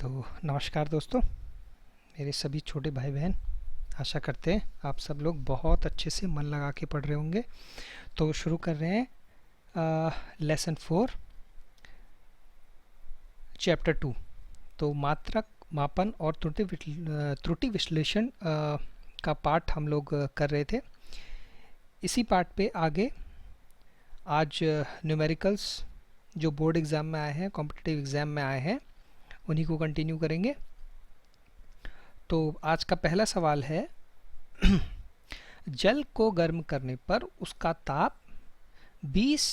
तो नमस्कार दोस्तों, मेरे सभी छोटे भाई बहन। आशा करते हैं आप सब लोग बहुत अच्छे से मन लगा के पढ़ रहे होंगे। तो शुरू कर रहे हैं लेसन 4 चैप्टर 2। तो मात्रक मापन और त्रुटि विश्लेषण का पाठ हम लोग कर रहे थे। इसी पाठ पे आगे आज न्यूमेरिकल्स जो बोर्ड एग्ज़ाम में आए हैं, कॉम्पिटिटिव एग्ज़ाम में आए हैं, उन्हीं को कंटिन्यू करेंगे। तो आज का पहला सवाल है जल को गर्म करने पर उसका ताप 20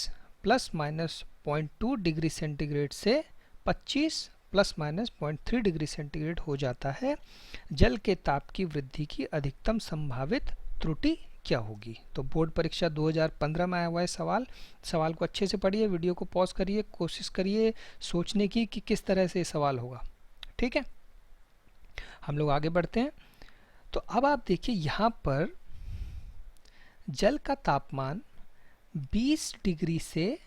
प्लस माइनस 0.2 डिग्री सेंटीग्रेड से 25 प्लस माइनस 0.3 डिग्री सेंटीग्रेड हो जाता है। जल के ताप की वृद्धि की अधिकतम संभावित त्रुटि क्या होगी? तो बोर्ड परीक्षा 2015 में आया हुआ है सवाल को अच्छे से पढ़िए, वीडियो को पॉज करिए, कोशिश करिए सोचने की कि किस तरह से सवाल होगा। ठीक है, हम लोग आगे बढ़ते हैं। तो अब आप देखिए यहाँ पर जल का तापमान 20 डिग्री से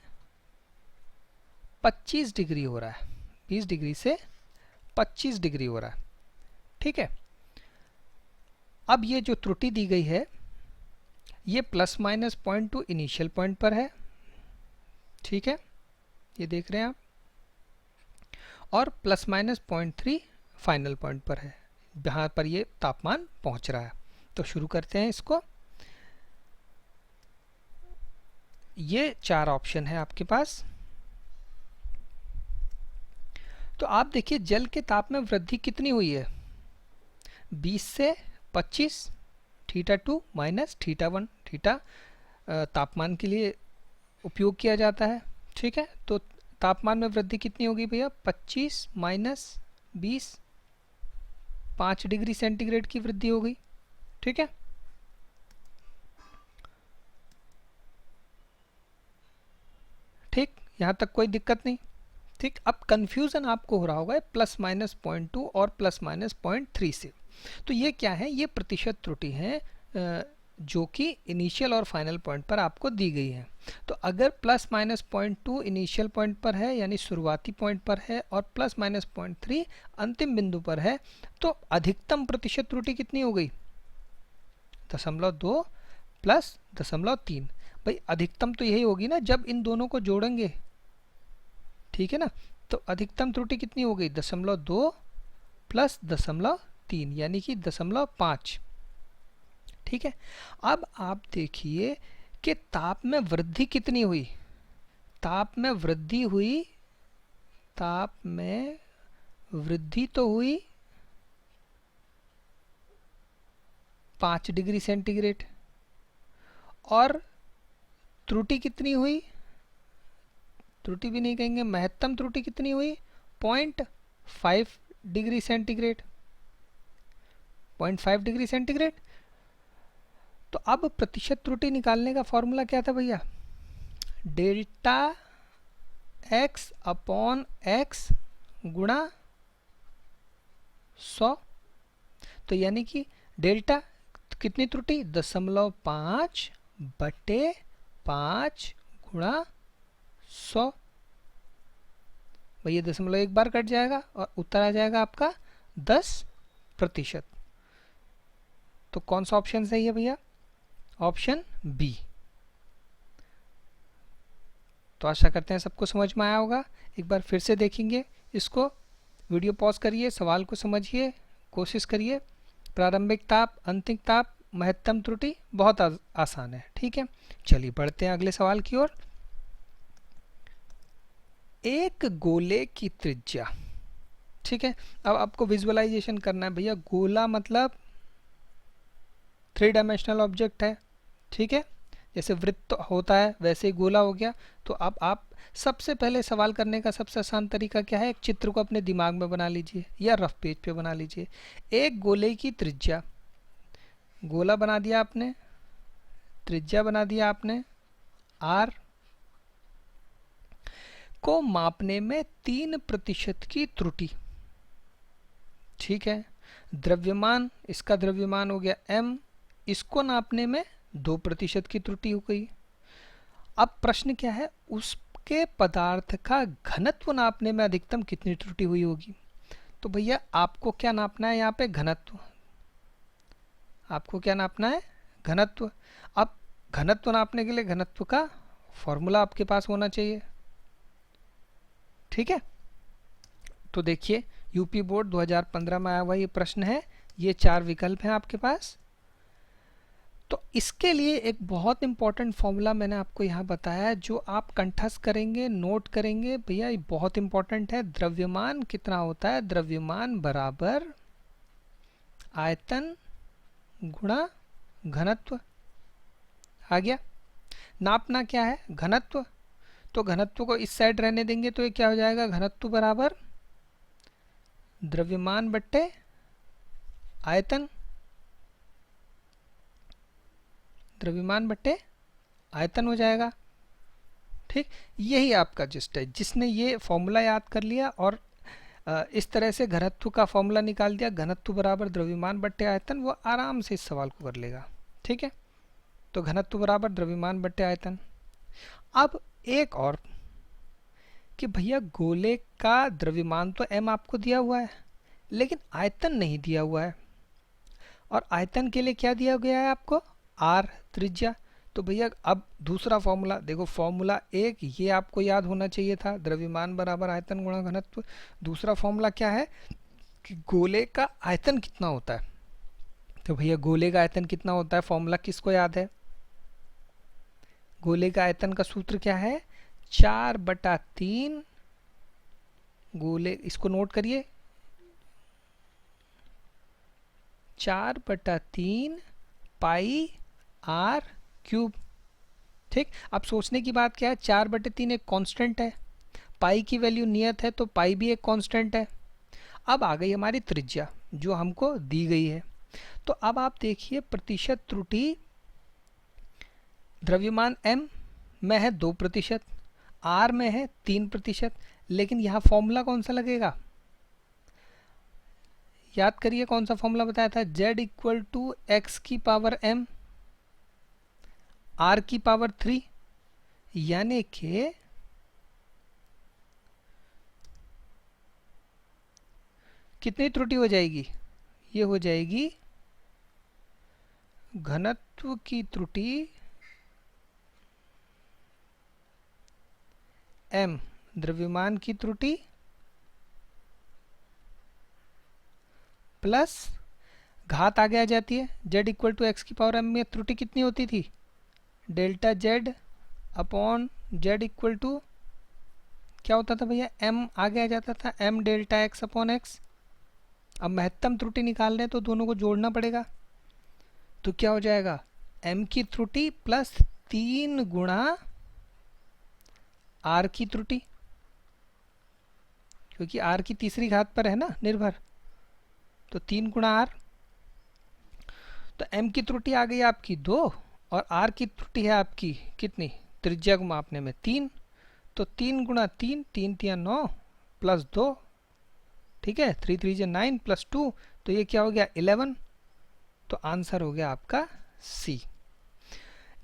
25 डिग्री हो रहा है। 20 डिग्री से 25 डिग्री हो रहा है। ठीक है, अब ये जो त्रुटि दी गई है ये प्लस माइनस 0.2 इनिशियल पॉइंट पर है। ठीक है, ये देख रहे हैं आप, और प्लस माइनस 0.3 फाइनल पॉइंट पर है जहाँ पर ये तापमान पहुंच रहा है। तो शुरू करते हैं इसको। ये 4 ऑप्शन है आपके पास। तो आप देखिए जल के ताप में वृद्धि कितनी हुई है, 20 से 25, थीटा 2 माइनस थीटा 1। थीटा तापमान के लिए उपयोग किया जाता है। ठीक है, तो तापमान में वृद्धि कितनी होगी भैया, 25 माइनस 20, 5 डिग्री सेंटीग्रेड की वृद्धि हो गई। ठीक है, ठीक, यहाँ तक कोई दिक्कत नहीं। ठीक, अब कंफ्यूजन आपको हो रहा होगा प्लस माइनस 0.2 और प्लस माइनस 0.3 से। तो ये क्या है, ये प्रतिशत त्रुटि है जो कि इनिशियल और फाइनल पॉइंट पर आपको दी गई है। तो अगर प्लस माइनस 0.2 इनिशियल पॉइंट पर है यानी शुरुआती पॉइंट पर है और प्लस माइनस 0.3 अंतिम बिंदु पर है, तो अधिकतम प्रतिशत त्रुटि कितनी हो गई, 0.2 प्लस 0.3। भाई अधिकतम तो यही होगी ना जब इन दोनों को जोड़ेंगे। ठीक है ना, तो अधिकतम त्रुटि कितनी हो गई, 0.2 प्लस 0.3 यानी कि 0.5। ठीक है, अब आप देखिए कि ताप में वृद्धि कितनी हुई। ताप में वृद्धि तो हुई 5 डिग्री सेंटीग्रेड, और त्रुटि कितनी हुई, त्रुटि भी नहीं कहेंगे, महत्तम त्रुटि कितनी हुई, 0.5 डिग्री सेंटीग्रेड। 0.5 degree centigrade. तो अब प्रतिशत त्रुटि निकालने का फॉर्मूला क्या था भैया, डेल्टा x अपॉन x गुणा 100। तो यानी कि डेल्टा कितनी त्रुटि, 0.5 बटे 5 गुणा 100। भैया 0.1 बार कट जाएगा और उत्तर आ जाएगा आपका 10%। तो कौन सा ऑप्शन सही है भैया, ऑप्शन बी। तो आशा करते हैं सबको समझ में आया होगा। एक बार फिर से देखेंगे इसको, वीडियो पॉज करिए, सवाल को समझिए, कोशिश करिए। प्रारंभिक ताप, अंतिम ताप, महत्तम त्रुटि, बहुत आसान है। ठीक है, चलिए बढ़ते हैं अगले सवाल की ओर। एक गोले की त्रिज्या, ठीक है, अब आपको विजुअलाइजेशन करना है भैया। गोला मतलब 3 डायमेंशनल ऑब्जेक्ट है। ठीक है, जैसे वृत्त होता है वैसे ही गोला हो गया। तो अब आप सबसे पहले सवाल करने का सबसे आसान तरीका क्या है, एक चित्र को अपने दिमाग में बना लीजिए या रफ पेज पे बना लीजिए। एक गोले की त्रिज्या, गोला बना दिया आपने, त्रिज्या बना दिया आपने r, को मापने में 3% की त्रुटि। ठीक है, द्रव्यमान, इसका द्रव्यमान हो गया m, इसको नापने में 2% की त्रुटि हो गई। अब प्रश्न क्या है, उसके पदार्थ का घनत्व नापने में अधिकतम कितनी त्रुटि हुई होगी। तो भैया आपको क्या नापना है यहाँ पे? घनत्व। आपको क्या नापना है? घनत्व। अब घनत्व नापने के लिए घनत्व का फॉर्मूला आपके पास होना चाहिए, ठीक है। तो देखिए यूपी बोर्ड 2015 में आया हुआ ये प्रश्न है, ये 4 विकल्प हैं आपके पास। तो इसके लिए एक बहुत इंपॉर्टेंट फॉर्मूला मैंने आपको यहाँ बताया है, जो आप कंठस्थ करेंगे, नोट करेंगे। भैया ये बहुत इंपॉर्टेंट है। द्रव्यमान कितना होता है? द्रव्यमान बराबर आयतन गुणा घनत्व। आ गया। नापना क्या है? घनत्व। तो घनत्व को इस साइड रहने देंगे तो ये क्या हो जाएगा? घनत्व बराबर द्रव्यमान बट्टे आयतन। द्रव्यमान बट्टे आयतन हो जाएगा, ठीक। यही आपका जिस्ट है। जिसने ये फॉर्मूला याद कर लिया और इस तरह से घनत्व का फॉर्मूला निकाल दिया, घनत्व बराबर द्रव्यमान बट्टे आयतन, वो आराम से इस सवाल को कर लेगा, ठीक है। तो घनत्व बराबर द्रव्यमान बट्टे आयतन। अब एक और कि भैया गोले का द्रव्यमान तो m आपको दिया हुआ है, लेकिन आयतन नहीं दिया हुआ है। और आयतन के लिए क्या दिया गया है आपको? r त्रिज्या। तो भैया अब दूसरा फॉर्मूला देखो, फॉर्मूला एक ये आपको याद होना चाहिए था, द्रव्यमान बराबर आयतन गुणा घनत्व। दूसरा फॉर्मूला क्या है कि गोले का आयतन कितना होता है। तो भैया गोले का आयतन कितना होता है, फॉर्मूला किसको याद है? गोले का आयतन का सूत्र क्या है? 4/3 गोले, इसको नोट करिए, 4/3 पाई आर क्यूब, ठीक। अब सोचने की बात क्या है, 4/3 एक कांस्टेंट है, पाई की वैल्यू नियत है, तो पाई भी एक कांस्टेंट है। अब आ गई हमारी त्रिज्या जो हमको दी गई है। तो अब आप देखिए प्रतिशत त्रुटि द्रव्यमान m में है 2%, r में है 3%, लेकिन यहाँ फॉर्मूला कौन सा लगेगा? याद करिए कौन सा फॉर्मूला बताया था? z इक्वल टू एक्स की पावर m r की पावर 3, यानी कि कितनी त्रुटि हो जाएगी? ये हो जाएगी घनत्व की त्रुटि m, द्रव्यमान की त्रुटि प्लस घात आगे आ जाती है, z इक्वल टू एक्स की पावर m में त्रुटि कितनी होती थी? Delta z upon z equal to क्या होता था भैया? m आगे आ जाता था, m delta x upon x। अब महत्तम त्रुटि निकाल रहे हैं तो दोनों को जोड़ना पड़ेगा, तो क्या हो जाएगा? m की त्रुटि प्लस 3 गुणा r की त्रुटि, क्योंकि r की तीसरी घात पर है ना निर्भर, तो 3 गुणा r। तो m की त्रुटि आ गई आपकी 2 और r की त्रुटि है आपकी कितनी? त्रिज्या को मापने में 3, तो 3 गुणा 3, 3 3 9 प्लस 2, ठीक है, 3 3 9 प्लस 2, तो ये क्या हो गया? 11। तो आंसर हो गया आपका C।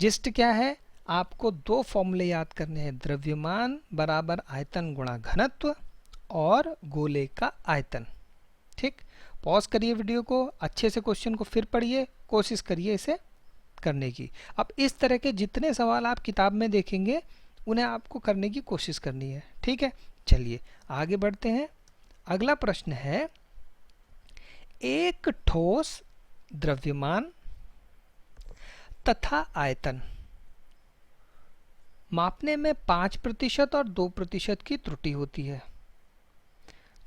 जिस्ट क्या है? आपको दो फॉर्मूले याद करने हैं, द्रव्यमान बराबर आयतन गुणा घनत्व और गोले का आयतन, ठीक। पॉज करिए वीडियो को, अच्छे से क्वेश्चन को फिर पढ़िए, कोशिश करिए इसे करने की। अब इस तरह के जितने सवाल आप किताब में देखेंगे उन्हें आपको करने की कोशिश करनी है, ठीक है। चलिए आगे बढ़ते हैं। अगला प्रश्न है, एक ठोस द्रव्यमान तथा आयतन मापने में 5% और 2% की त्रुटि होती है,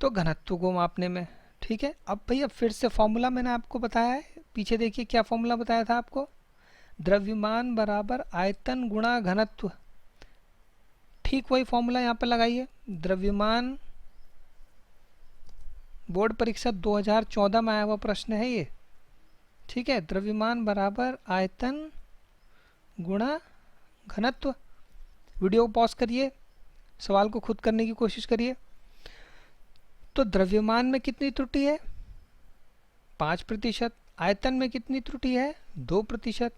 तो घनत्व को मापने में, ठीक है। अब भैया फिर से फॉर्मूला मैंने आपको बताया है, पीछे देखिए क्या फॉर्मूला बताया था आपको? द्रव्यमान बराबर आयतन गुणा घनत्व, ठीक वही फॉर्मूला यहाँ पर लगाइए। द्रव्यमान बोर्ड परीक्षा 2014 में आया हुआ प्रश्न है ये, ठीक है। द्रव्यमान बराबर आयतन गुणा घनत्व। वीडियो को पॉज करिए, सवाल को खुद करने की कोशिश करिए। तो द्रव्यमान में कितनी त्रुटि है? 5%। आयतन में कितनी त्रुटि है? 2%।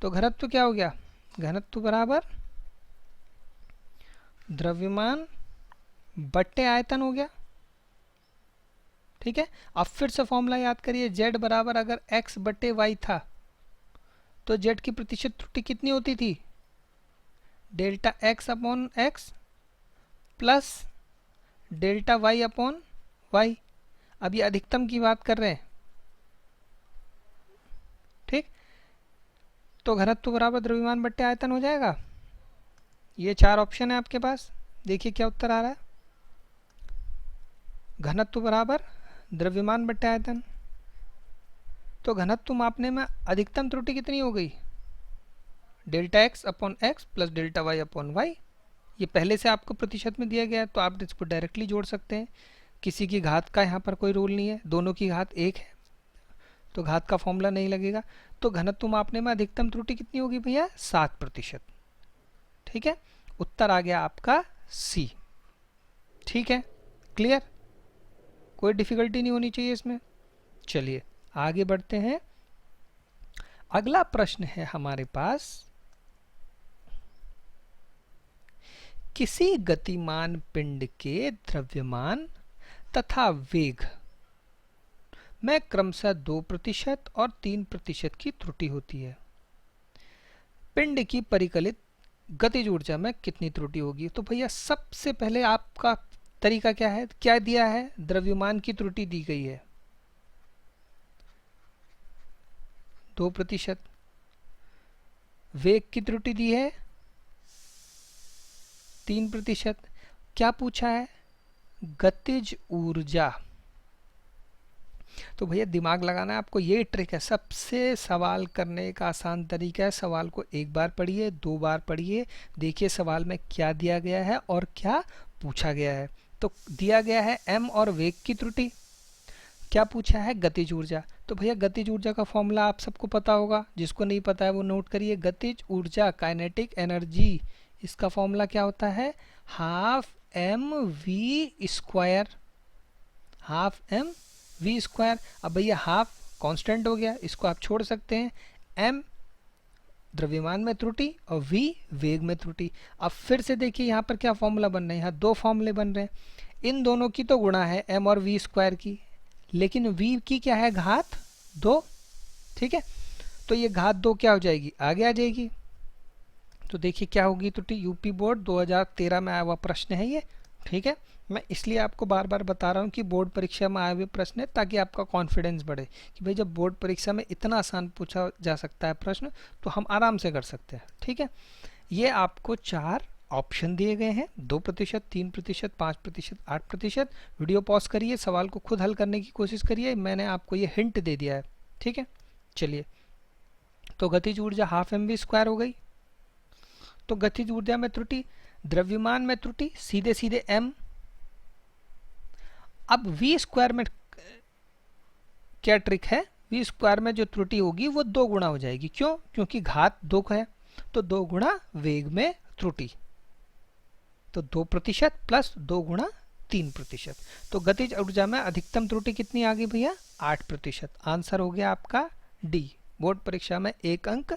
तो घनत्व क्या हो गया? घनत्व बराबर द्रव्यमान बट्टे आयतन हो गया, ठीक है, अब फिर से फॉर्मूला याद करिए, z बराबर अगर x बटे y था तो z की प्रतिशत त्रुटि कितनी होती थी, delta x upon x plus delta y upon y। अब ये अधिकतम की बात कर रहे हैं, ठीक, तो घनत्व बराबर द्रव्यमान बट्टे आयतन हो जाएगा। ये 4 ऑप्शन है आपके पास, देखिए क्या उत्तर आ रहा है। घनत्व बराबर द्रव्यमान बट्टे आयतन, तो घनत्व मापने में अधिकतम त्रुटि कितनी हो गई, delta x upon x plus delta y upon y। ये पहले से आपको प्रतिशत में दिया गया है तो आप इसको डायरेक्टली जोड़ सकते हैं, किसी की घात का यहाँ पर कोई रूल नहीं है, दोनों की घात एक है तो घात का फॉर्मूला नहीं लगेगा। तो घनत्व मापने में अधिकतम त्रुटि कितनी होगी भैया, 7%। ठीक है, उत्तर आ गया आपका सी। ठीक है, क्लियर, कोई डिफिकल्टी नहीं होनी चाहिए इसमें। चलिए आगे बढ़ते हैं। अगला प्रश्न है हमारे पास, किसी गतिमान पिंड के द्रव्यमान तथा वेग में क्रमशः 2% और 3% की त्रुटि होती है। पिंड की परिकलित गतिज ऊर्जा में कितनी त्रुटि होगी। तो भैया सबसे पहले आपका तरीका क्या है, क्या दिया है, द्रव्यमान की त्रुटि दी गई है 2%, वेग की त्रुटि दी है 3%, क्या पूछा है, गतिज ऊर्जा। तो भैया दिमाग लगाना है आपको, ये ट्रिक है, सबसे सवाल करने का आसान तरीका है। सवाल को एक बार पढ़िए, 2 बार पढ़िए, देखिए सवाल में क्या दिया गया है और क्या पूछा गया है। तो दिया गया है m और वेग की त्रुटि, क्या पूछा है, गतिज ऊर्जा। तो भैया गतिज ऊर्जा का फॉर्मूला आप सबको पता होगा, जिसको नहीं पता है वो नोट करिए। गतिज ऊर्जा काइनेटिक एनर्जी, इसका फॉर्मूला क्या होता है, half M V square, half M V square. अब भैया हाफ कांस्टेंट हो गया, इसको आप छोड़ सकते हैं, m द्रव्यमान में त्रुटि और v वेग में त्रुटि। अब फिर से देखिए यहाँ पर क्या फॉर्मूला बन रहे हैं, यहाँ 2 फॉर्मूले बन रहे हैं, इन दोनों की तो गुणा है m और v स्क्वायर की, लेकिन v की क्या है, घात 2। ठीक है, तो ये घात 2 क्या हो जाएगी, आगे आ जाएगी। तो देखिए क्या होगी त्रुटि, यूपी बोर्ड 2013 में आया हुआ प्रश्न है ये। ठीक है, मैं इसलिए आपको बार बार बता रहा हूँ कि बोर्ड परीक्षा में आए हुए प्रश्न है, ताकि आपका कॉन्फिडेंस बढ़े कि भाई जब बोर्ड परीक्षा में इतना आसान पूछा जा सकता है प्रश्न तो हम आराम से कर सकते हैं। ठीक है, ये आपको 4 ऑप्शन दिए गए हैं, 2%, 3%, 5%, 8%। वीडियो पॉज करिए, सवाल को खुद हल करने की कोशिश करिए, मैंने आपको ये हिंट दे दिया है। ठीक है, चलिए, तो गतिज ऊर्जा हाफ एम वी स्क्वायर हो गई। तो गतिज ऊर्जा में त्रुटि, द्रव्यमान में त्रुटि, सीधे सीधे m। अब v स्क्वायर में क्या ट्रिक है, v स्क्वायर में जो त्रुटि होगी वो 2 गुना हो जाएगी। क्यों, क्योंकि घात 2 है, तो 2 गुना वेग में त्रुटि, तो 2% प्लस 2 गुना 3%। तो गतिज ऊर्जा में अधिकतम त्रुटि कितनी आ गई भैया, 8%। आंसर हो गया आपका डी, बोर्ड परीक्षा में 1 अंक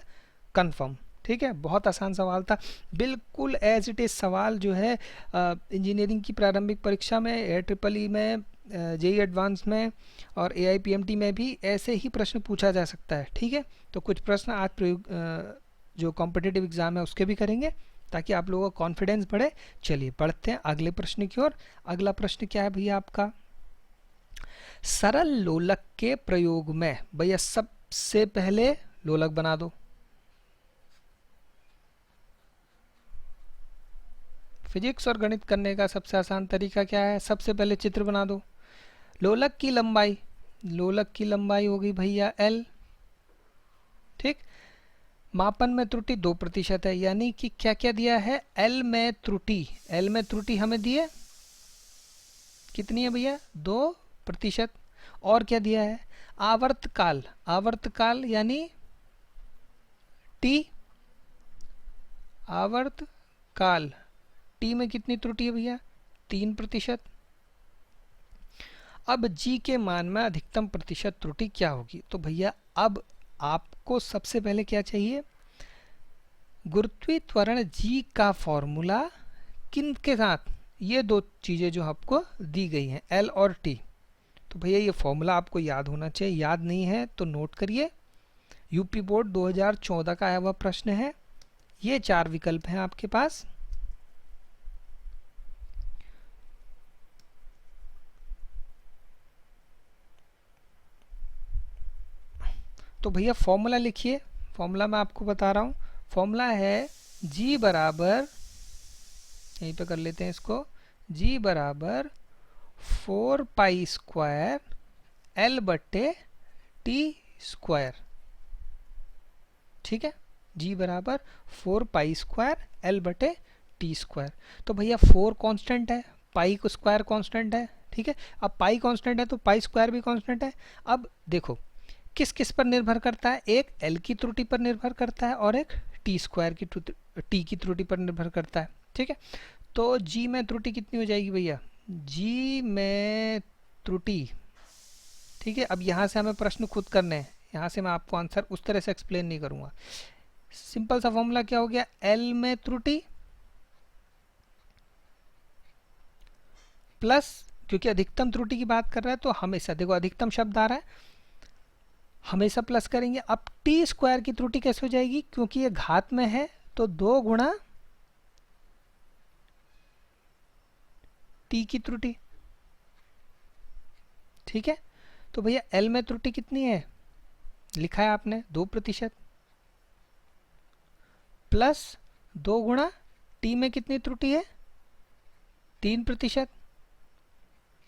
कंफर्म। ठीक है, बहुत आसान सवाल था, बिल्कुल एज इट इज सवाल जो है इंजीनियरिंग की प्रारंभिक परीक्षा में, AIEEE में, जेई एडवांस में और AIPMT में भी ऐसे ही प्रश्न पूछा जा सकता है। ठीक है, तो कुछ प्रश्न आज प्रयोग जो कॉम्पिटिटिव एग्जाम है उसके भी करेंगे, ताकि आप लोगों का कॉन्फिडेंस बढ़े। चलिए बढ़ते हैं अगले प्रश्न की ओर। अगला प्रश्न क्या है भैया आपका, सरल लोलक के प्रयोग में, भैया सबसे पहले लोलक बना दो। फिजिक्स और गणित करने का सबसे आसान तरीका क्या है, सबसे पहले चित्र बना दो। लोलक की लंबाई, लोलक की लंबाई होगी भैया L। ठीक, मापन में त्रुटि 2% है, यानी कि क्या क्या दिया है, L में त्रुटि, L में त्रुटि हमें दी है कितनी है भैया, 2%। और क्या दिया है, आवर्तकाल, आवर्तकाल यानी T, आवर्तकाल T में कितनी त्रुटि है भैया, 3%। अब G के मान में अधिकतम प्रतिशत त्रुटि क्या होगी। तो भैया अब आपको सबसे पहले क्या चाहिए, गुरुत्वीय त्वरण G का फॉर्मूला किन के साथ, ये 2 चीजें जो आपको दी गई हैं L और T। तो भैया ये फॉर्मूला आपको याद होना चाहिए, याद नहीं है तो नोट करिए। यूपी बोर्ड 2014 का आया हुआ प्रश्न है। ये 4 विकल्प हैं आपके पास। तो भैया फॉर्मूला लिखिए। फॉर्मूला मैं आपको बता रहा हूँ। फॉर्मूला है g बराबर, यहीं पे कर लेते हैं इसको, g बराबर 4 पाई स्क्वायर l बट्टे टी स्क्वायर। ठीक है, g बराबर 4 पाई स्क्वायर l बटे टी स्क्वायर। तो भैया 4 कांस्टेंट है, पाई को स्क्वायर कांस्टेंट है। ठीक है, अब पाई कांस्टेंट है तो पाई स्क्वायर भी कांस्टेंट है। अब देखो किस किस पर निर्भर करता है, एक l की त्रुटि पर निर्भर करता है और एक टी स्क्वायर की t की त्रुटि पर निर्भर करता है। ठीक है, तो g में त्रुटि कितनी हो जाएगी भैया, g में त्रुटि। ठीक है, अब यहाँ से हमें प्रश्न खुद करने हैं, यहाँ से मैं आपको आंसर उस तरह से एक्सप्लेन नहीं करूँगा। सिंपल सा फॉर्मूला क्या हो गया, l में त्रुटि प्लस, क्योंकि अधिकतम त्रुटि की बात कर रहा है तो हमेशा देखो अधिकतम शब्द आ रहा है, हमेशा प्लस करेंगे। अब टी स्क्वायर की त्रुटि कैसे हो जाएगी, क्योंकि ये घात में है तो 2 गुणा टी की त्रुटि। ठीक है, तो भैया एल में त्रुटि कितनी है, लिखा है आपने 2% प्लस 2 गुणा टी में कितनी त्रुटि है 3%,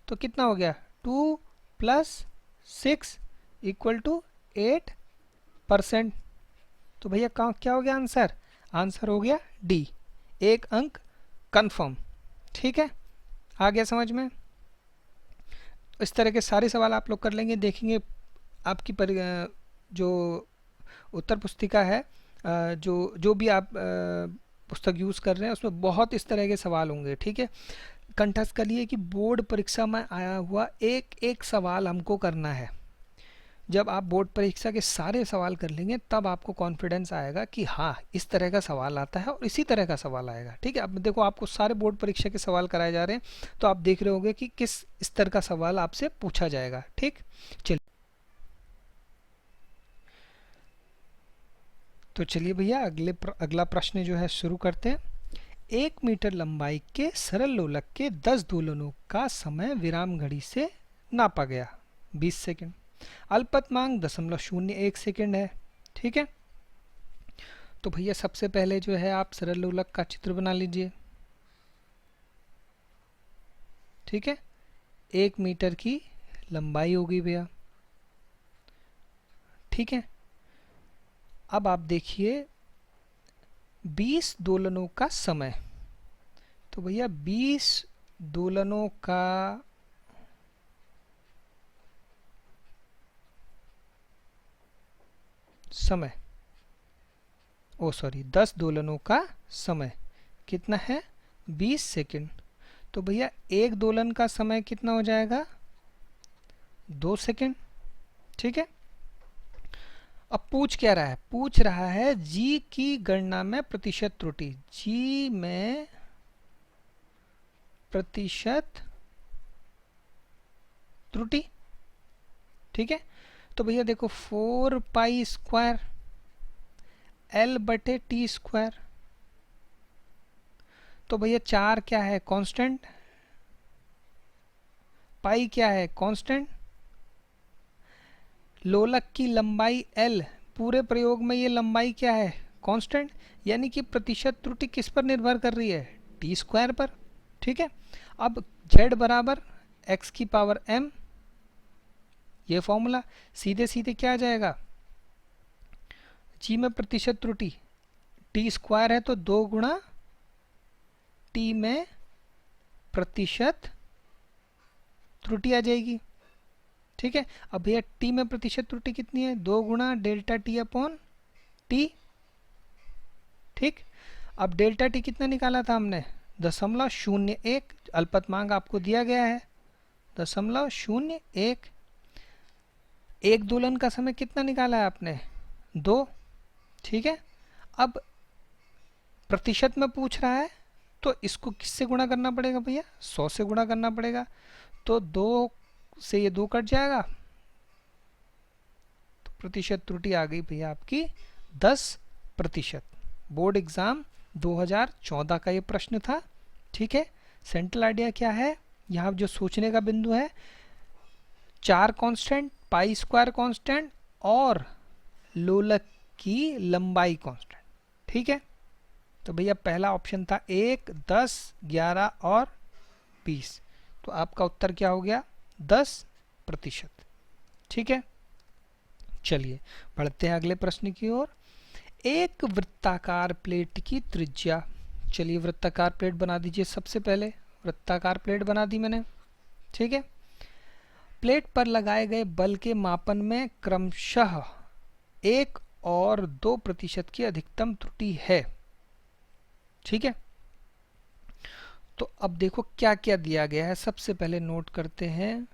तो कितना हो गया 2 प्लस 6 इक्वल टू 8%। तो भैया क्या हो गया आंसर, आंसर हो गया डी, एक अंक कंफर्म। ठीक है, आ गया समझ में। इस तरह के सारे सवाल आप लोग कर लेंगे, देखेंगे आपकी जो उत्तर पुस्तिका है, जो भी आप पुस्तक यूज़ कर रहे हैं उसमें बहुत इस तरह के सवाल होंगे। ठीक है, कंठस्थ करिए कि बोर्ड परीक्षा में आया हुआ एक एक सवाल हमको करना है। जब आप बोर्ड परीक्षा के सारे सवाल कर लेंगे तब आपको कॉन्फिडेंस आएगा कि हाँ इस तरह का सवाल आता है और इसी तरह का सवाल आएगा। ठीक है, अब देखो आपको सारे बोर्ड परीक्षा के सवाल कराए जा रहे हैं तो आप देख रहे होंगे कि किस स्तर का सवाल आपसे पूछा जाएगा। ठीक, चलिए तो चलिए भैया अगला प्रश्न जो है शुरू करते हैं। 1 मीटर लंबाई के सरल लोलक के 10 दोलनों का समय विराम घड़ी से नापा गया 20 सेकेंड। अल्पतमांक 0.01 सेकेंड है। ठीक है, तो भैया सबसे पहले जो है आप सरल लोलक का चित्र बना लीजिए। ठीक है, 1 मीटर की लंबाई होगी भैया। ठीक है, अब आप देखिए 20 दोलनों का समय, तो भैया 20 दोलनों का समय, 10 दोलनों का समय कितना है 20 सेकंड। तो भैया एक दोलन का समय कितना हो जाएगा 2 सेकंड। ठीक है, अब पूछ क्या रहा है, पूछ रहा है जी की गणना में प्रतिशत त्रुटि, जी में प्रतिशत त्रुटि। ठीक है, तो भैया देखो 4 पाई स्क्वायर एल बटे टी स्क्वायर, तो भैया 4 क्या है कांस्टेंट, पाई क्या है कांस्टेंट, लोलक की लंबाई L, पूरे प्रयोग में ये लंबाई क्या है कांस्टेंट, यानी कि प्रतिशत त्रुटि किस पर निर्भर कर रही है टी स्क्वायर पर। ठीक है, अब z बराबर x की पावर m, ये फॉर्मूला सीधे सीधे क्या आ जाएगा, जी में प्रतिशत त्रुटि टी स्क्वायर है तो 2 गुणा टी में प्रतिशत त्रुटि आ जाएगी। ठीक है, अब भैया टी में प्रतिशत त्रुटि कितनी है 2 गुणा डेल्टा टी अपॉन टी। ठीक, अब डेल्टा टी कितना निकाला था हमने 0.01, अल्पतमांक आपको दिया गया है 0.01। एक दोलन का समय कितना निकाला है आपने 2। ठीक है, अब प्रतिशत में पूछ रहा है तो इसको किससे गुणा करना पड़ेगा भैया 100 से गुणा करना पड़ेगा। तो 2 से ये 2 कट जाएगा, तो प्रतिशत त्रुटि आ गई भैया आपकी 10%। बोर्ड एग्जाम 2014 का ये प्रश्न था। ठीक है, सेंट्रल आइडिया क्या है, यहाँ जो सोचने का बिंदु है, 4 कांस्टेंट, पाई स्क्वायर कांस्टेंट और लोलक की लंबाई कांस्टेंट। ठीक है, तो भैया पहला ऑप्शन था 1, 10, 11 और 20, तो आपका उत्तर क्या हो गया 10%। ठीक है, चलिए बढ़ते हैं अगले प्रश्न की ओर। एक वृत्ताकार प्लेट की त्रिज्या, चलिए वृत्ताकार प्लेट बना दीजिए। सबसे पहले वृत्ताकार प्लेट बना दी मैंने। ठीक है, प्लेट पर लगाए गए बल के मापन में क्रमशः 1 और 2% की अधिकतम त्रुटि है। ठीक है, तो अब देखो क्या क्या दिया गया है। सबसे पहले नोट करते हैं,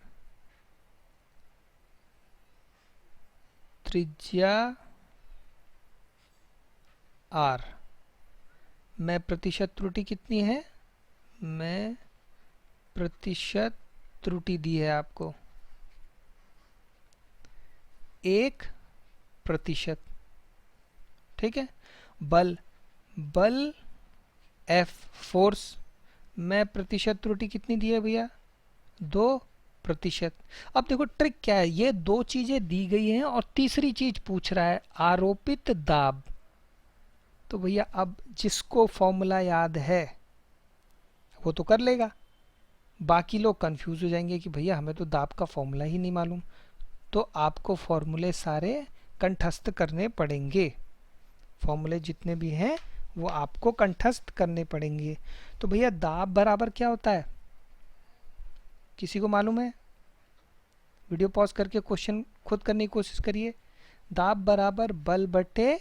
त्रिज्या r में प्रतिशत त्रुटि कितनी है, में प्रतिशत त्रुटि दी है आपको 1%। ठीक है, बल F फोर्स में प्रतिशत त्रुटि कितनी दी है भैया 2%। अब देखो ट्रिक क्या है, ये 2 चीजें दी गई हैं और तीसरी चीज पूछ रहा है आरोपित दाब। तो भैया अब जिसको फॉर्मूला याद है वो तो कर लेगा, बाकी लोग कंफ्यूज हो जाएंगे कि भैया हमें तो दाब का फॉर्मूला ही नहीं मालूम। तो आपको फॉर्मूले सारे कंठस्थ करने पड़ेंगे, फॉर्मूले जितने भी हैं वो आपको कंठस्थ करने पड़ेंगे। तो भैया दाब बराबर क्या होता है, किसी को मालूम है? वीडियो पॉज करके क्वेश्चन खुद करने की कोशिश करिए। दाब बराबर बल बटे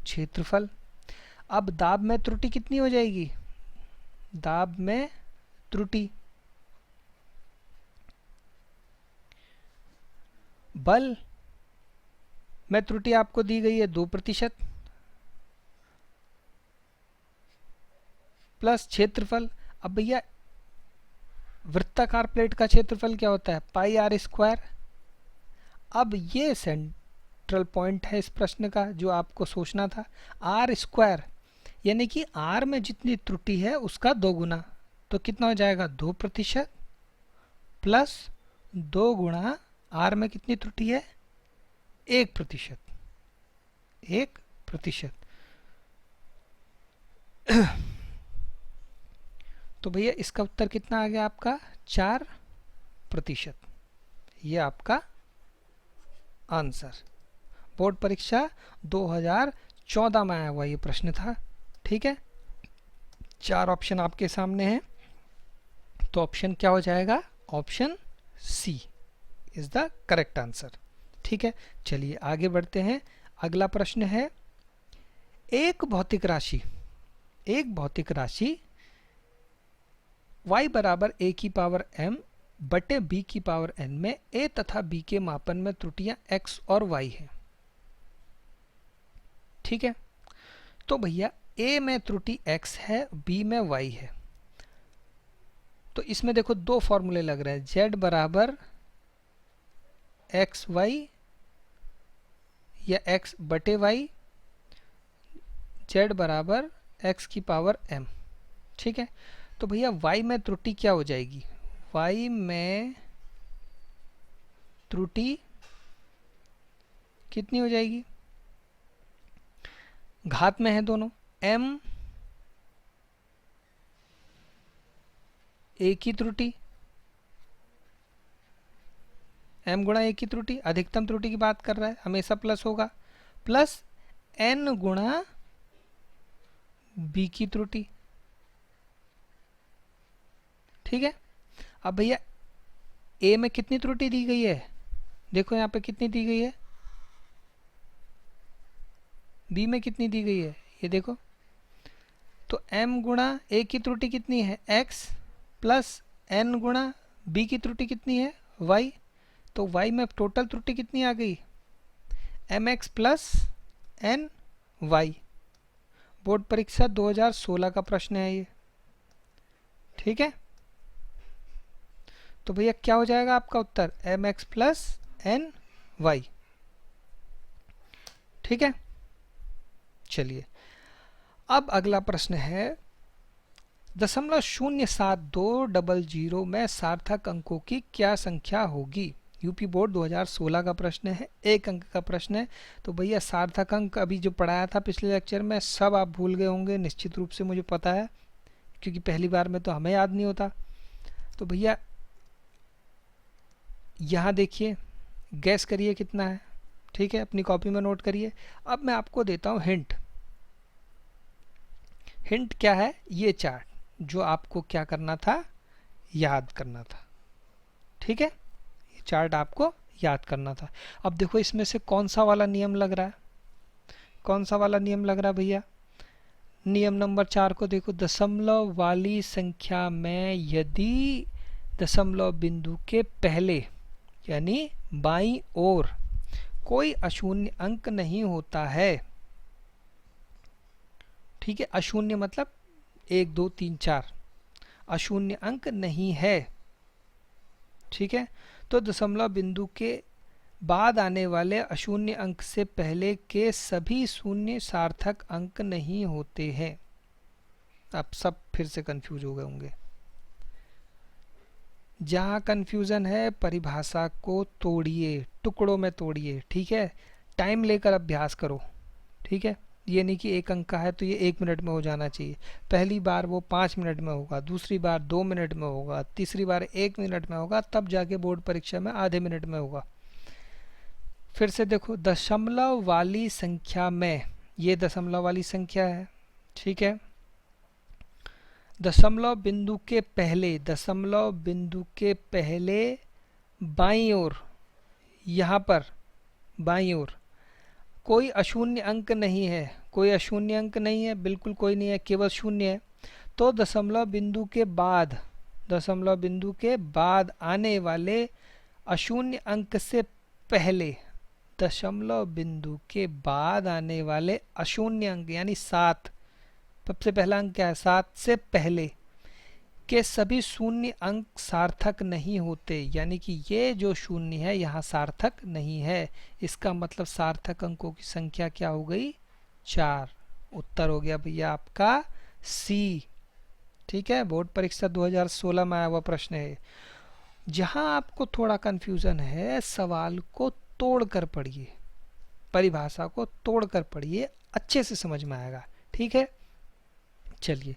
क्षेत्रफल। अब दाब में त्रुटि कितनी हो जाएगी, दाब में त्रुटि, बल में त्रुटि आपको दी गई है 2% प्लस क्षेत्रफल। अब भैया वृत्ताकार प्लेट का क्षेत्रफल क्या होता है, पाई r स्क्वायर। अब ये सेंट्रल पॉइंट है इस प्रश्न का जो आपको सोचना था, r स्क्वायर यानी कि r में जितनी त्रुटि है उसका 2 गुना, तो कितना हो जाएगा 2% प्लस 2 गुणा r में कितनी त्रुटि है 1%। 1%। तो भैया इसका उत्तर कितना आ गया आपका 4%। ये आपका आंसर बोर्ड परीक्षा 2014 में आया हुआ ये प्रश्न था। ठीक है, 4 ऑप्शन आपके सामने हैं, तो ऑप्शन क्या हो जाएगा, option C is the correct answer. ठीक है, चलिए आगे बढ़ते हैं। अगला प्रश्न है, एक भौतिक राशि y बराबर a की पावर m बटे b की पावर n में a तथा b के मापन में त्रुटियां x और y हैं। ठीक है, तो भैया a में त्रुटि x है, b में y है। तो इसमें देखो 2 फॉर्मूले लग रहे हैं, z बराबर एक्स वाई या x बटे y, z बराबर x की पावर m। ठीक है, तो भैया y में त्रुटि क्या हो जाएगी, y में त्रुटि कितनी हो जाएगी, घात में है दोनों, m a की त्रुटि, m गुणा a की त्रुटि, अधिकतम त्रुटि की बात कर रहा है, हमेशा प्लस होगा, प्लस n गुणा b की त्रुटि। ठीक है, अब भैया a में कितनी त्रुटि दी गई है, देखो यहाँ पे कितनी दी गई है, b में कितनी दी गई है, ये देखो। तो m गुणा a की त्रुटि कितनी है x, प्लस n गुणा b की त्रुटि कितनी है y। तो y में टोटल त्रुटि कितनी आ गई, mx plus N Y. Board परीक्षा 2016 का प्रश्न है ये। ठीक है, तो भैया क्या हो जाएगा आपका उत्तर M X plus N Y. ठीक है, चलिए अब अगला प्रश्न है 0.07200 में सार्थक अंकों की क्या संख्या होगी। यूपी बोर्ड 2016 का प्रश्न है, एक अंक का प्रश्न है। तो भैया सार्थक अंक अभी जो पढ़ाया था पिछले लेक्चर में सब आप भूल गए होंगे निश्चित रूप से, मुझे पता है, क्योंकि पहली बार में तो हमें याद नहीं होता। तो भैया यहाँ देखिए, गैस करिए कितना है। ठीक है, अपनी कॉपी में नोट करिए। अब मैं आपको देता हूँ हिंट। हिंट क्या है, ये चार्ट जो आपको क्या करना था, याद करना था। ठीक है, ये चार्ट आपको याद करना था। अब देखो इसमें से कौन सा वाला नियम लग रहा है, कौन सा वाला नियम लग रहा है भैया। नियम नंबर 4 को देखो, दशमलव वाली संख्या में यदि दशमलव बिंदु के पहले यानी बाईं ओर कोई अशून्य अंक नहीं होता है। ठीक है, अशून्य मतलब 1 2 3 4, अशून्य अंक नहीं है। ठीक है, तो दशमलव बिंदु के बाद आने वाले अशून्य अंक से पहले के सभी शून्य सार्थक अंक नहीं होते हैं। आप सब फिर से कंफ्यूज हो गए होंगे। जहाँ कंफ्यूजन है परिभाषा को तोड़िए, टुकड़ों में तोड़िए। ठीक है, टाइम लेकर अभ्यास करो। ठीक है, ये नहीं कि एक अंक का है तो ये 1 मिनट में हो जाना चाहिए। पहली बार वो 5 मिनट में होगा, दूसरी बार 2 मिनट में होगा, तीसरी बार 1 मिनट में होगा, तब जाके बोर्ड परीक्षा में आधे मिनट में होगा। फिर से देखो, दशमलव वाली संख्या में, ये दशमलव वाली संख्या है। ठीक है, दशमलव बिंदु के पहले, दशमलव बिंदु के पहले बाईं ओर, यहाँ पर बाईं ओर कोई अशून्य अंक नहीं है, कोई अशून्य अंक नहीं है, बिल्कुल कोई नहीं है, केवल शून्य है। तो दशमलव बिंदु के बाद, दशमलव बिंदु के बाद आने वाले अशून्य अंक से पहले, दशमलव बिंदु के बाद आने वाले अशून्य अंक यानी 7, सबसे पहला अंक क्या है, 7 से पहले के सभी शून्य अंक सार्थक नहीं होते। यानी कि ये जो शून्य है यहाँ सार्थक नहीं है। इसका मतलब सार्थक अंकों की संख्या क्या हो गई, 4। उत्तर हो गया भैया आपका सी। ठीक है, बोर्ड परीक्षा 2016 में आया हुआ प्रश्न है। जहाँ आपको थोड़ा कंफ्यूजन है, सवाल को तोड़कर पढ़िए, परिभाषा को तोड़कर पढ़िए, अच्छे से समझ में आएगा। ठीक है, चलिए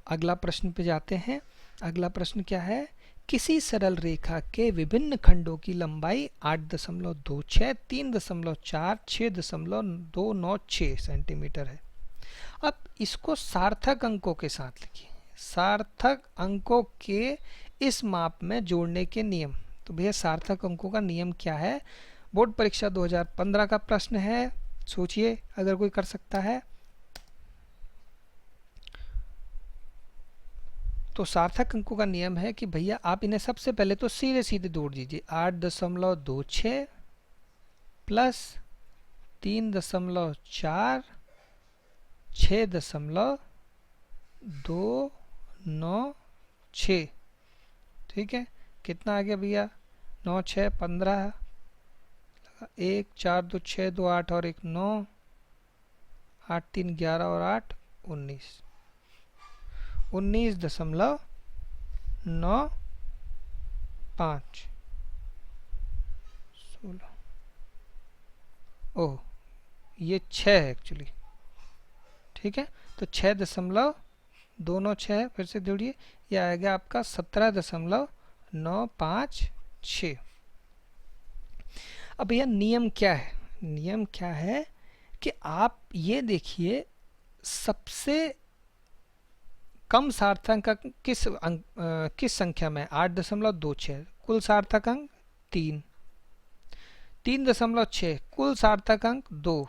अगला प्रश्न पे जाते हैं। अगला प्रश्न क्या है, किसी सरल रेखा के विभिन्न खंडों की लंबाई 8.26, 3.4, 6.296 सेंटीमीटर है। अब इसको सार्थक अंकों के साथ लिखिए, सार्थक अंकों के इस माप में जोड़ने के नियम। तो भैया सार्थक अंकों का नियम क्या है, बोर्ड परीक्षा 2015 का प्रश्न है। सोचिए अगर कोई कर सकता है तो। सार्थक अंकों का नियम है कि भैया आप इन्हें सबसे पहले तो सीधे सीधे जोड़ दीजिए। 8.26 प्लस 3.4 6.296। ठीक है, कितना आ गया भैया, 9 6 15, 1 4 2 6 2 8 और 1 9, 8 3 11 और 8 19, 19.95 16। ओह, ये 6 है एक्चुअली। ठीक है, तो 6.296 फिर से जोड़िए, यह आएगा आपका 17.956। अब यह नियम क्या है, नियम क्या है कि आप ये देखिए सबसे कम सार्थक अंक किस संख्या में, 8.26, कुल सार्थक अंक 3, 3.6 कुल सार्थक अंक 2,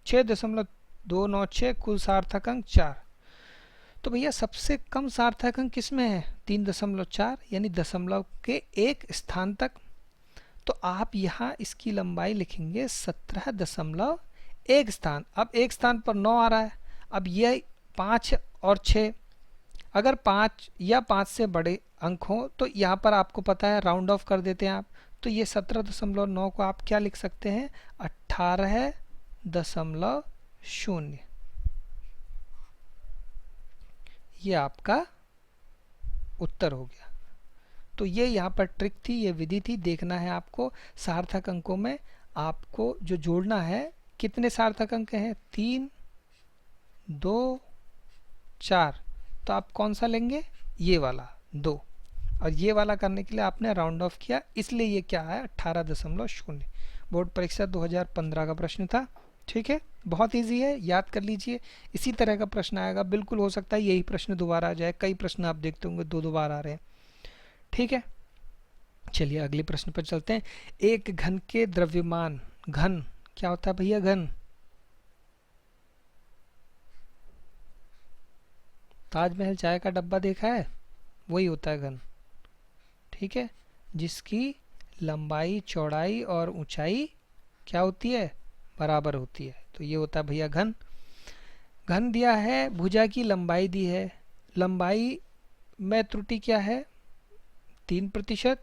6.296 कुल सार्थक अंक 4। तो भैया सबसे कम सार्थक अंक किसमें है, 3.4, यानी दशमलव के एक स्थान तक। तो आप यहाँ इसकी लंबाई लिखेंगे 17.1 स्थान। अब एक स्थान पर 9 आ रहा है, अब यह 5 और 6, अगर 5 या 5 से बड़े अंक हों तो यहाँ पर आपको पता है राउंड ऑफ कर देते हैं आप, तो ये 17.9 को आप क्या लिख सकते हैं, 18.0। ये आपका उत्तर हो गया। तो ये यहाँ पर ट्रिक थी, ये विधि थी, देखना है आपको सार्थक अंकों में आपको जो जोड़ना है, कितने सार्थक अंक हैं, 3, 2, 4, तो आप कौन सा लेंगे, ये वाला 2, और ये वाला करने के लिए आपने राउंड ऑफ किया, इसलिए ये क्या है 18.0। बोर्ड परीक्षा 2015 का प्रश्न था। ठीक है, बहुत इजी है, याद कर लीजिए। इसी तरह का प्रश्न आएगा, बिल्कुल हो सकता है यही प्रश्न दोबारा आ जाए, कई प्रश्न आप देखते होंगे दो बार आ रहे हैं। ठीक है, चलिए अगले प्रश्न पर चलते हैं। एक घन के द्रव्यमान, घन क्या होता है भैया, घन ताजमहल चाय का डब्बा देखा है, वही होता है घन। ठीक है, जिसकी लंबाई चौड़ाई और ऊंचाई क्या होती है, बराबर होती है, तो ये होता है भैया घन। घन दिया है, भुजा की लंबाई दी है, लंबाई में त्रुटि क्या है 3%,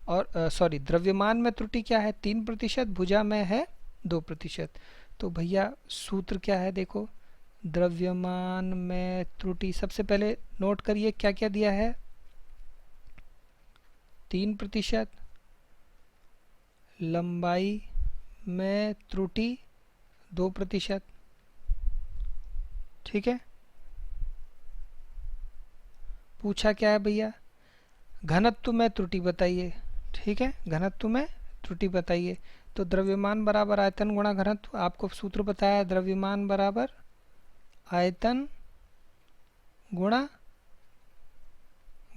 और सॉरी द्रव्यमान में त्रुटि क्या है 3%, भुजा में है 2%। तो भैया सूत्र क्या है, देखो द्रव्यमान में त्रुटि, सबसे पहले नोट करिए क्या क्या दिया है, 3%, लंबाई में त्रुटि 2%। ठीक है, पूछा क्या है भैया, घनत्व में त्रुटि बताइए। ठीक है, घनत्व में त्रुटि बताइए। तो द्रव्यमान बराबर आयतन गुणा घनत्व, आपको सूत्र बताया, द्रव्यमान बराबर आयतन गुणा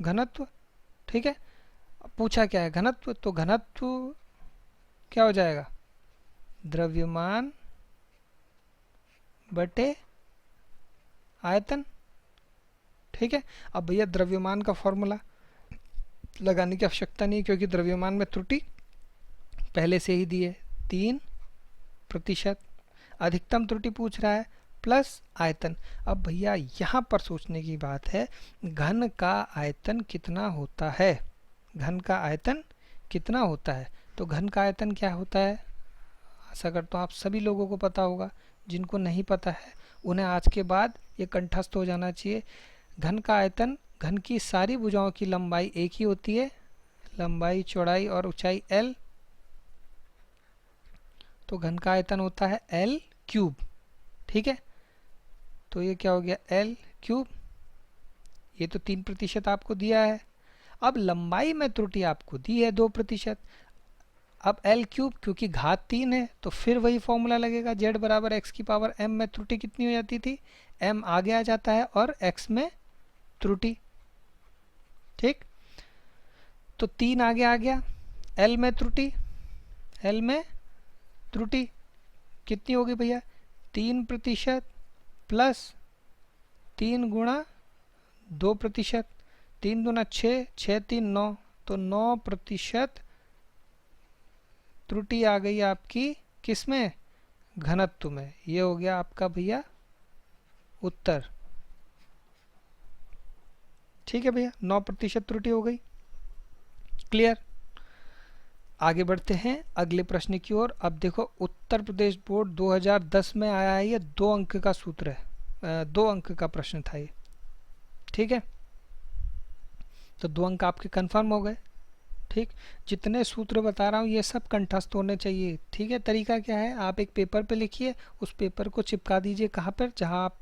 घनत्व। ठीक है, पूछा क्या है घनत्व, तो घनत्व क्या हो जाएगा, द्रव्यमान बटे आयतन। ठीक है, अब भैया द्रव्यमान का फॉर्मूला लगाने की आवश्यकता नहीं, क्योंकि द्रव्यमान में त्रुटि पहले से ही दी है 3%, अधिकतम त्रुटि पूछ रहा है प्लस आयतन। अब भैया यहाँ पर सोचने की बात है, घन का आयतन कितना होता है, घन का आयतन कितना होता है, तो घन का आयतन क्या होता है, आशा करता हूँ आप सभी लोगों को पता होगा, जिनको नहीं पता है उन्हें आज के बाद ये कंठस्थ हो जाना चाहिए। घन का आयतन, घन की सारी भुजाओं की लंबाई एक ही होती है, लंबाई चौड़ाई और ऊंचाई L, तो घन का आयतन होता है L3। ठीक है, तो ये क्या हो गया L3, ये तो 3% आपको दिया है। अब लंबाई में त्रुटि आपको दी है 2%, अब L3 क्योंकि घात 3 है तो फिर वही फॉर्मूला लगेगा, z बराबर x की पावर m में त्रुटि कितनी हो जाती थी, m आगे आ जाता है और x में त्रुटि। ठीक, तो 3 आगे आ गया, L में त्रुटि, L में त्रुटि कितनी होगी भैया 3% प्लस 3 गुणा 2%, 3 दूना 6, 6 3 9, तो 9% त्रुटि आ गई आपकी किसमें, घनत्व में। ये हो गया आपका भैया उत्तर। ठीक है भैया, 9% त्रुटि हो गई, क्लियर। आगे बढ़ते हैं अगले प्रश्न की ओर। अब देखो उत्तर प्रदेश बोर्ड 2010 में आया है, ये 2 अंक का सूत्र है, 2 अंक का प्रश्न था ये। ठीक है, तो 2 अंक आपके कंफर्म हो गए। ठीक, जितने सूत्र बता रहा हूँ ये सब कंठस्थ होने चाहिए। ठीक है, तरीका क्या है, आप एक पेपर पे लिखिए, उस पेपर को चिपका दीजिए कहाँ पर, जहाँ आप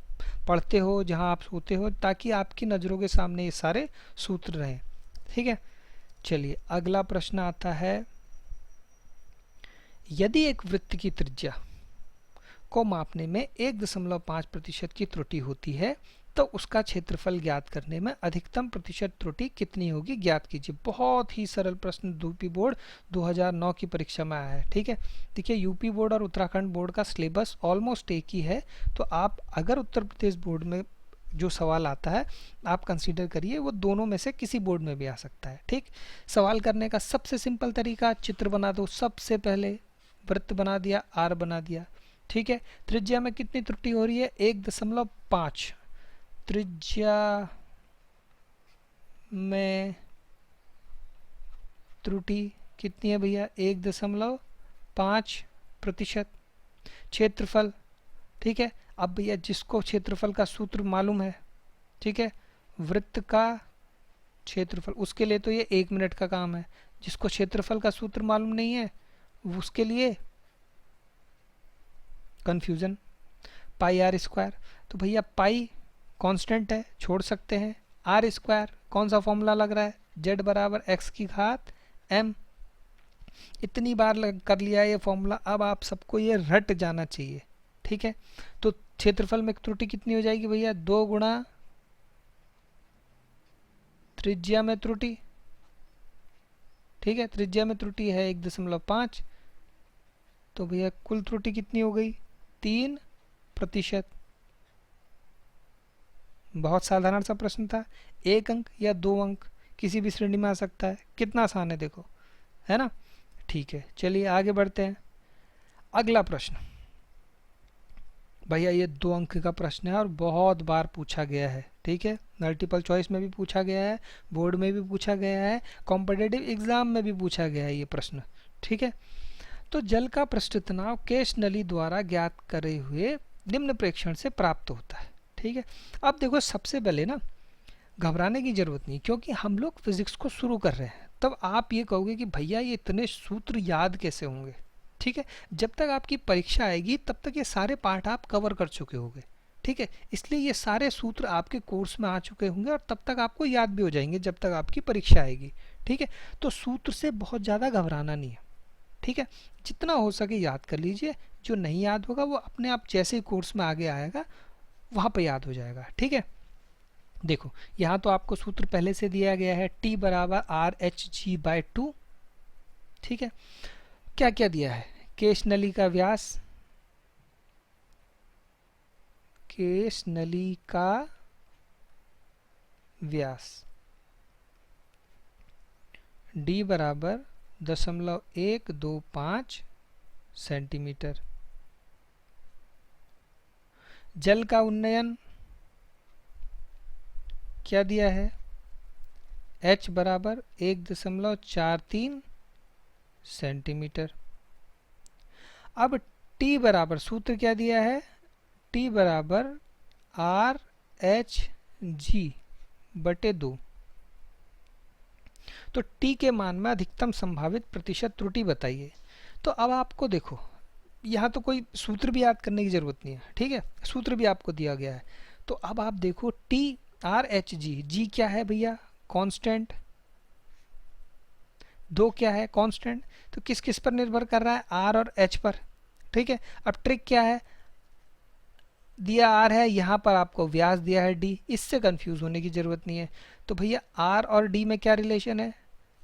पढ़ते हो, जहाँ आप सोते हो, ताकि आपकी नज़रों के सामने ये सारे सूत्र रहें। ठीक है, चलिए अगला प्रश्न आता है, यदि एक वृत्त की त्रिज्या को मापने में 1.5% की त्रुटि होती है तो उसका क्षेत्रफल ज्ञात करने में अधिकतम प्रतिशत त्रुटि कितनी होगी, ज्ञात कीजिए। बहुत ही सरल प्रश्न यूपी बोर्ड 2009 की परीक्षा में आया है। ठीक है, देखिए यूपी बोर्ड और उत्तराखंड बोर्ड का सिलेबस ऑलमोस्ट एक ही है, तो आप अगर उत्तर प्रदेश बोर्ड में जो सवाल आता है आप कंसीडर करिए, वो दोनों में से किसी बोर्ड में भी आ सकता है। ठीक, सवाल करने का सबसे सिंपल तरीका, चित्र बना दो, सबसे पहले वृत्त बना दिया, आर बना दिया, ठीक है। त्रिज्या में कितनी त्रुटि हो रही है? 1.5। त्रिज्या में त्रुटि कितनी है भैया? 1.5%। क्षेत्रफल, ठीक है। अब भैया जिसको क्षेत्रफल का सूत्र मालूम है, ठीक है, वृत्त का क्षेत्रफल, उसके लिए तो ये 1 मिनट का काम है। जिसको क्षेत्रफल का सूत्र मालूम नहीं है उसके लिए कंफ्यूजन। पाई आर स्क्वायर, तो भैया पाई कांस्टेंट है, छोड़ सकते हैं। आर स्क्वायर कौन सा फॉर्मूला लग रहा है? जेड बराबर एक्स की घात एम। इतनी बार कर लिया ये फॉर्मूला, अब आप सबको ये रट जाना चाहिए, ठीक है। तो क्षेत्रफल में त्रुटि कितनी हो जाएगी भैया? 2 गुणा त्रिज्या में त्रुटि, ठीक है। त्रिज्या में त्रुटि है 1.5, तो भैया कुल त्रुटि कितनी हो गई? 3%। बहुत साधारण सा प्रश्न था, 1 अंक या 2 अंक किसी भी श्रेणी में आ सकता है। कितना आसान है देखो, है ना। ठीक है, चलिए आगे बढ़ते हैं। अगला प्रश्न भैया ये 2 अंक का प्रश्न है और बहुत बार पूछा गया है, ठीक है। मल्टीपल चॉइस में भी पूछा गया है, बोर्ड में भी पूछा गया है, कॉम्पिटिटिव एग्जाम में भी पूछा गया है ये प्रश्न, ठीक है। तो जल का पृष्ठ तनाव केश नली द्वारा ज्ञात करे हुए निम्न प्रेक्षण से प्राप्त होता है, ठीक है। अब देखो सबसे पहले ना घबराने की जरूरत नहीं, क्योंकि हम लोग फिजिक्स को शुरू कर रहे हैं। तब आप ये कहोगे कि भैया ये इतने सूत्र याद कैसे होंगे, ठीक है। जब तक आपकी परीक्षा आएगी तब तक ये सारे पार्ट आप कवर कर चुके होंगे, ठीक है। इसलिए ये सारे सूत्र आपके कोर्स में आ चुके होंगे और तब तक आपको याद भी हो जाएंगे जब तक आपकी परीक्षा आएगी, ठीक है। तो सूत्र से बहुत ज़्यादा घबराना नहीं है, ठीक है। जितना हो सके याद कर लीजिए, जो नहीं याद होगा वो अपने आप जैसे ही कोर्स में आगे आएगा वहाँ पर याद हो जाएगा, ठीक है। देखो यहाँ तो आपको सूत्र पहले से दिया गया है, T बराबर RH/2, ठीक है। क्या क्या दिया है? केश नली का व्यास, केश नली का व्यास D बराबर 0.125 सेंटीमीटर। जल का उन्नयन क्या दिया है? H बराबर 1.43 सेंटीमीटर। अब T बराबर सूत्र क्या दिया है? T बराबर RH/2। तो T के मान में अधिकतम संभावित प्रतिशत त्रुटि बताइए। तो अब आपको देखो यहाँ तो कोई सूत्र भी याद करने की जरूरत नहीं है, ठीक है। सूत्र भी आपको दिया गया है। तो अब आप देखो TRHG, G क्या है भैया? कांस्टेंट। 2 क्या है? कांस्टेंट। तो किस किस पर निर्भर कर रहा है? R और H पर, ठीक है। अब ट्रिक क्या है? दिया R है, यहाँ पर आपको व्यास दिया है D, इससे कंफ्यूज होने की जरूरत नहीं है। तो भैया R और D में क्या रिलेशन है?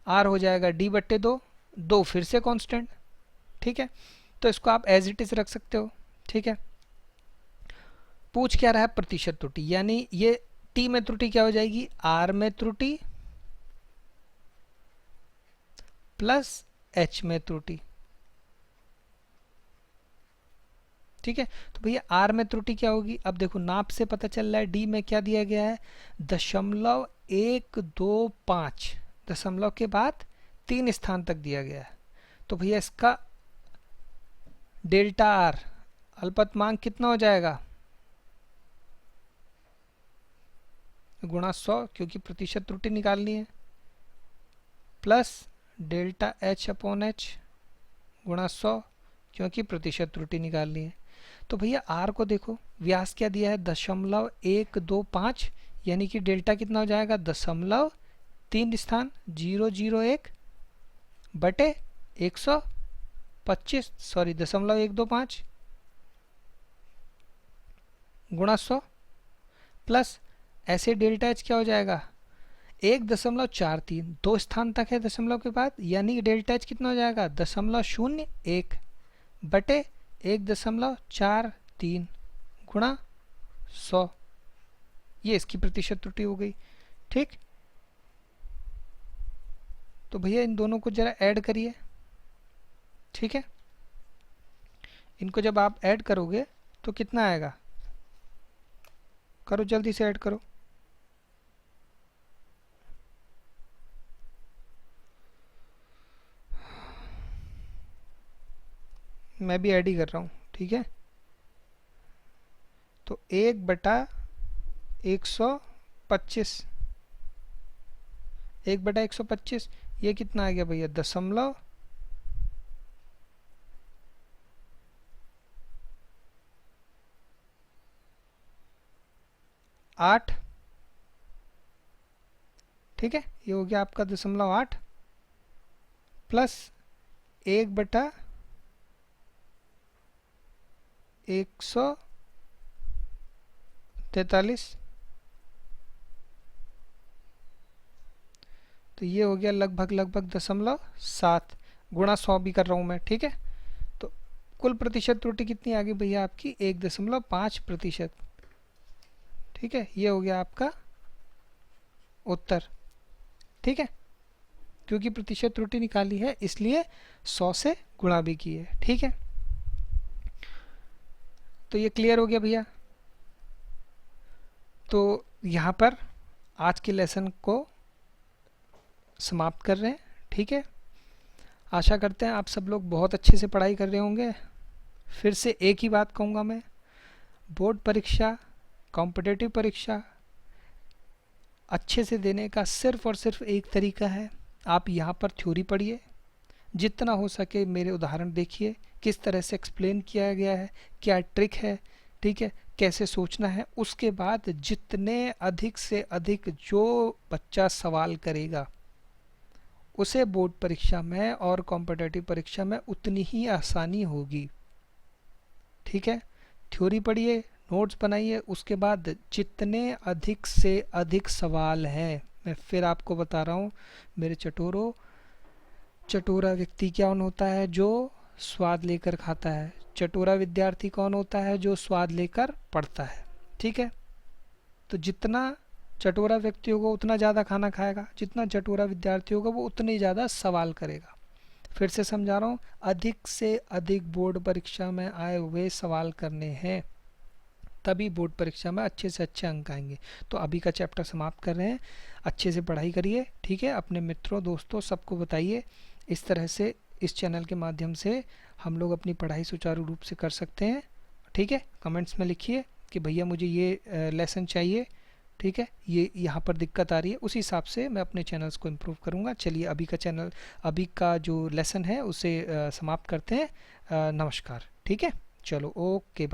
R हो जाएगा D/2, 2 फिर से कांस्टेंट, ठीक है। तो इसको आप एज इट इज रख सकते हो, ठीक है। पूछ क्या रहा है? प्रतिशत त्रुटि, यानी ये T में त्रुटि क्या हो जाएगी? R में त्रुटि प्लस H में त्रुटि, ठीक है। तो भैया R में त्रुटि क्या होगी? अब देखो नाप से पता चल रहा है। D में क्या दिया गया है? 0.125, दशमलव के बाद 3 स्थान तक दिया गया है। तो भैया इसका डेल्टा R अल्पतमांक कितना हो जाएगा? गुणा 100, क्योंकि प्रतिशत त्रुटि निकालनी है, प्लस डेल्टा H/H गुणा 100, क्योंकि प्रतिशत त्रुटि निकालनी है। तो भैया R को देखो, व्यास क्या दिया है? 0.125, यानी कि डेल्टा कितना हो जाएगा? 3 स्थान 001 बटे 125, सॉरी 0.125 गुणा 100, प्लस ऐसे डेल्टा H क्या हो जाएगा? 1.43, 2 स्थान तक है दशमलव के बाद, यानी डेल्टा H कितना हो जाएगा? 0.01 बटे 1.43 गुणा 100। ये इसकी प्रतिशत त्रुटि हो गई, ठीक। तो भैया इन दोनों को जरा ऐड करिए, ठीक है। इनको जब आप ऐड करोगे तो कितना आएगा, करो जल्दी से ऐड करो। मैं भी ऐड ही कर रहा हूँ, ठीक है। तो 1/125, 1/125 ये कितना आ गया भैया, 0.8। ठीक है, ये हो गया आपका 0.8 प्लस 1/143, तो ये हो गया लगभग 0.7 गुणा 100 भी कर रहा हूँ मैं, ठीक है। तो कुल प्रतिशत त्रुटि कितनी आ गई भैया आपकी, 1.5%, ठीक है। ये हो गया आपका उत्तर, ठीक है। क्योंकि प्रतिशत त्रुटि निकाली है इसलिए 100 से गुणा भी की है, ठीक है। तो ये क्लियर हो गया भैया। तो यहाँ पर आज के लेसन को समाप्त कर रहे हैं, ठीक है। आशा करते हैं आप सब लोग बहुत अच्छे से पढ़ाई कर रहे होंगे। फिर से एक ही बात कहूँगा मैं, बोर्ड परीक्षा, कॉम्पिटिटिव परीक्षा अच्छे से देने का सिर्फ और सिर्फ एक तरीका है, आप यहाँ पर थ्योरी पढ़िए, जितना हो सके मेरे उदाहरण देखिए, किस तरह से एक्सप्लेन किया गया है, क्या ट्रिक है, ठीक है, कैसे सोचना है। उसके बाद जितने अधिक से अधिक जो बच्चा सवाल करेगा उसे बोर्ड परीक्षा में और कॉम्पिटिटिव परीक्षा में उतनी ही आसानी होगी, ठीक है। थ्योरी पढ़िए, नोट्स बनाइए, उसके बाद जितने अधिक से अधिक सवाल हैं, मैं फिर आपको बता रहा हूँ मेरे चटोरों, चटोरा व्यक्ति कौन होता है, जो स्वाद लेकर खाता है। चटोरा विद्यार्थी कौन होता है, जो स्वाद लेकर पढ़ता है, ठीक है। तो जितना चटोरा व्यक्ति होगा उतना ज़्यादा खाना खाएगा, जितना चटोरा विद्यार्थी होगा वो उतने ज़्यादा सवाल करेगा। फिर से समझा रहा हूँ, अधिक से अधिक बोर्ड परीक्षा में आए हुए सवाल करने हैं, तभी बोर्ड परीक्षा में अच्छे से अच्छे अंक आएंगे। तो अभी का चैप्टर समाप्त कर रहे हैं, अच्छे से पढ़ाई करिए, ठीक है। अपने मित्रों दोस्तों सबको बताइए। इस तरह से इस चैनल के माध्यम से हम लोग अपनी पढ़ाई सुचारू रूप से कर सकते हैं, ठीक है। कमेंट्स में लिखिए कि भैया मुझे ये लेसन चाहिए, ठीक है, ये यहाँ पर दिक्कत आ रही है, उसी हिसाब से मैं अपने चैनल्स को इम्प्रूव करूँगा। चलिए अभी का जो लेसन है उसे समाप्त करते हैं। नमस्कार, ठीक है, चलो ओके।